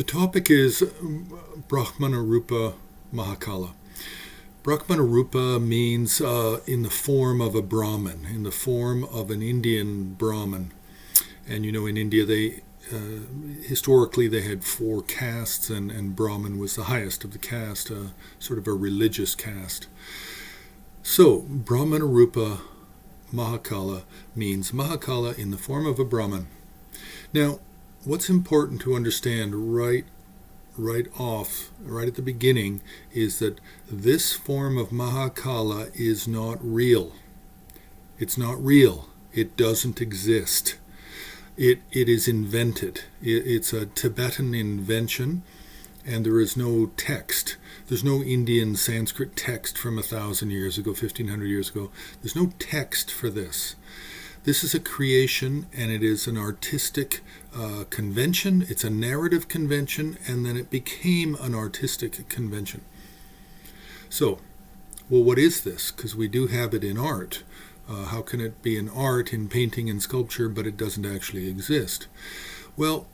The topic is Brahmanarupa Mahakala. Brahmanarupa means in the form of a Brahman, in the form of an Indian Brahman. And you know, in India, they historically they had 4 castes, and Brahman was the highest of the caste, sort of a religious caste. So, Brahmanarupa Mahakala means Mahakala in the form of a Brahman. Now, what's important to understand right at the beginning, is that this form of Mahakala is not real. It's not real. It doesn't exist. It is invented. It's a Tibetan invention, and there is no text. There's no Indian Sanskrit text from 1,000 years ago, 1,500 years ago. There's no text for this. This is a creation, and it is an artistic convention. It's a narrative convention, and then it became an artistic convention. So, well, what is this? Because we do have it in art. How can it be an art in painting and sculpture, but it doesn't actually exist? Well,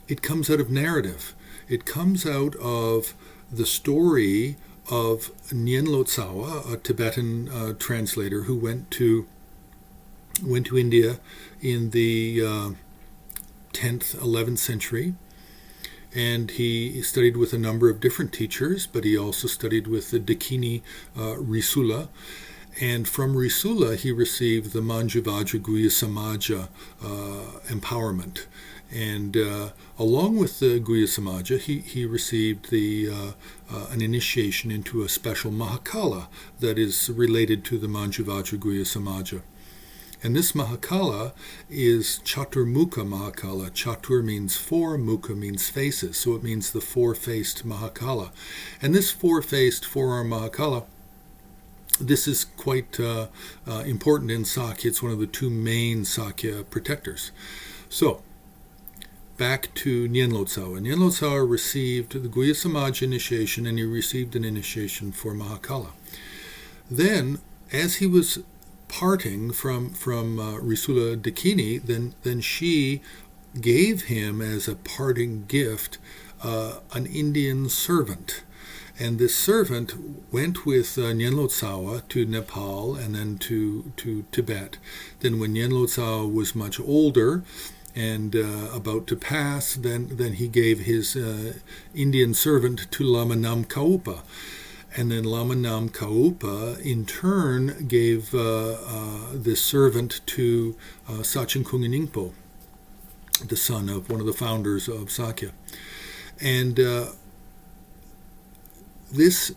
it comes out of narrative. It comes out of the story of Nyen Lotsawa, a Tibetan translator who went to India in the 10th, 11th century, and he studied with a number of different teachers, but he also studied with the dakini Risula, and from Risula he received the Manjuvajra Guhyasamaja empowerment, and along with the Guhyasamaja he received an initiation into a special Mahakala that is related to the Manjuvajra Guhyasamaja. And this Mahakala is Chaturmukha Mahakala. Chatur means 4, Mukha means faces, so it means the 4-faced Mahakala. And this 4-faced 4-arm Mahakala, this is quite important in Sakya. It's one of the 2 main Sakya protectors. So, back to Nyen Lotsawa. Nyen Lotsawa received the Guhyasamaja initiation, and he received an initiation for Mahakala. Then, as he was parting from Risula Dakini, then she gave him as a parting gift an Indian servant. And this servant went with Nyen Lotsawa to Nepal and then to Tibet. Then when Nyen Lotsawa was much older and about to pass, then he gave his Indian servant to Lama Nam Kaupa. And then Lama Nam Kaupa, in turn, gave this servant to Sachen Kungin, the son of one of the founders of Sakya. And this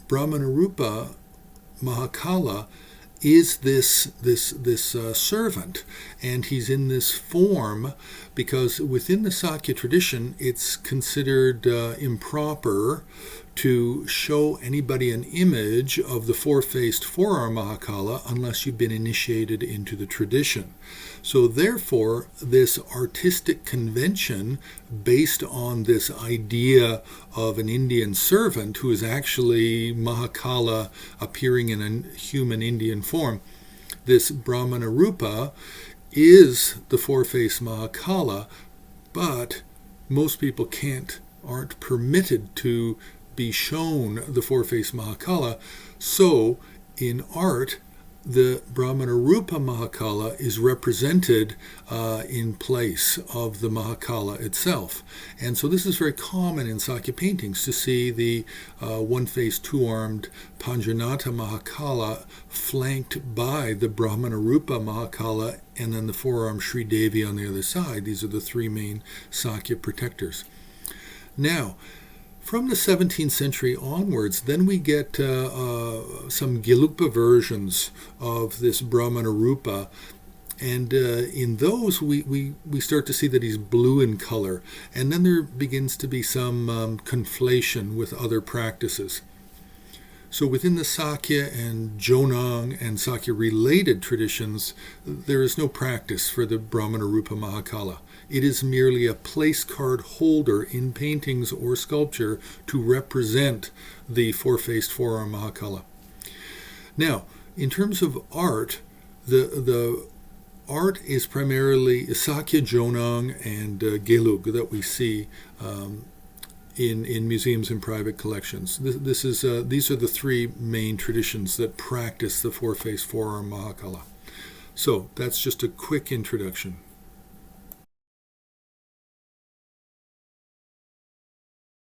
Brahmanarupa Mahakala is this servant, and he's in this form because within the Sakya tradition, it's considered improper to show anybody an image of the 4-faced 4-arm Mahakala unless you've been initiated into the tradition. So therefore, this artistic convention based on this idea of an Indian servant who is actually Mahakala appearing in a human Indian form, this Brahmanarupa is the 4-faced Mahakala, but most people aren't permitted to be shown the 4-faced Mahakala. So in art, the Brahmanarupa Mahakala is represented in place of the Mahakala itself. And so this is very common in Sakya paintings to see the 1-faced 2-armed Panjanata Mahakala flanked by the Brahmanarupa Mahakala and then the 4-armed Sri Devi on the other side. These are the 3 main Sakya protectors. Now, from the 17th century onwards, then we get some Gelugpa versions of this Brahmanarupa, and in those we start to see that he's blue in color, and then there begins to be some conflation with other practices. So within the Sakya and Jonang and Sakya-related traditions, there is no practice for the Brahmanarupa Mahakala. It is merely a place card holder in paintings or sculpture to represent the 4-faced 4-arm Mahakala. Now, in terms of art, the art is primarily Sakya Jonang and Gelug that we see in museums and private collections. These are the three main traditions that practice the four-face four-arm Mahakala. So that's just a quick introduction.